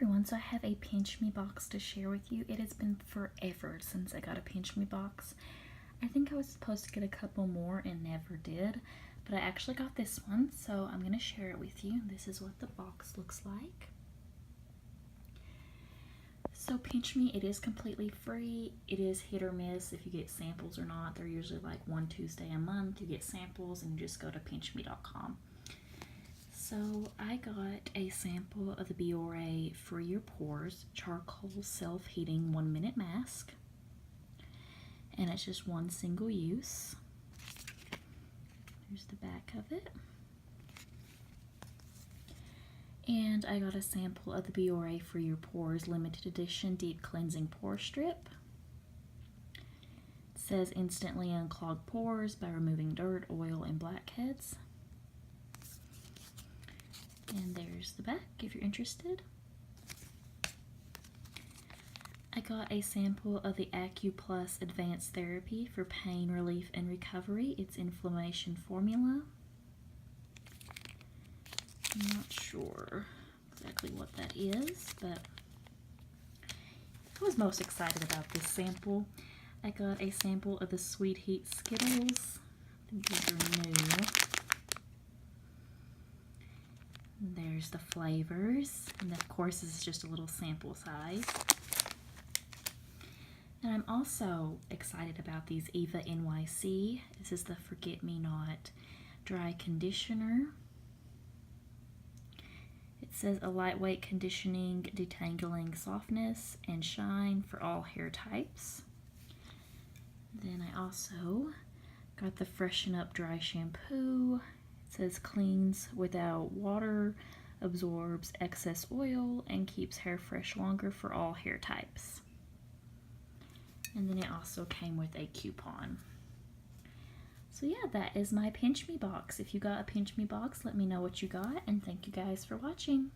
everyone, so I have a PinchMe box to share with you. It has been forever since I got a PinchMe box. I think I was supposed to get a couple more and never did, but I actually got this one, so I'm going to share it with you. This is what the box looks like. So PinchMe, it is completely free. It is hit or miss if you get samples or not. They're usually like one Tuesday a month. You get samples and you just go to pinchme.com. So I got a sample of the Biore For Your Pores Charcoal Self-Heating 1-Minute Mask. And it's just one single use. Here's the back of it. And I got a sample of the Biore For Your Pores Limited Edition Deep Cleansing Pore Strip. It says instantly unclog pores by removing dirt, oil, and blackheads. And there's the back if you're interested. I got a sample of the AcuPlus Advanced Therapy for Pain Relief and Recovery. It's inflammation formula. I'm not sure exactly what that is, but I was most excited about this sample. I got a sample of the Sweet Heat Skittles. I think these are new. There's the flavors, and of course this is just a little sample size. And I'm also excited about these Eva NYC. This is the Forget Me Not Dry Conditioner. It says a lightweight conditioning, detangling softness and shine for all hair types. Then I also got the Freshen Up Dry Shampoo. It says cleans without water, absorbs excess oil, and keeps hair fresh longer for all hair types. And then it also came with a coupon. So yeah, that is my PinchMe box. If you got a PinchMe box, let me know what you got, and thank you guys for watching.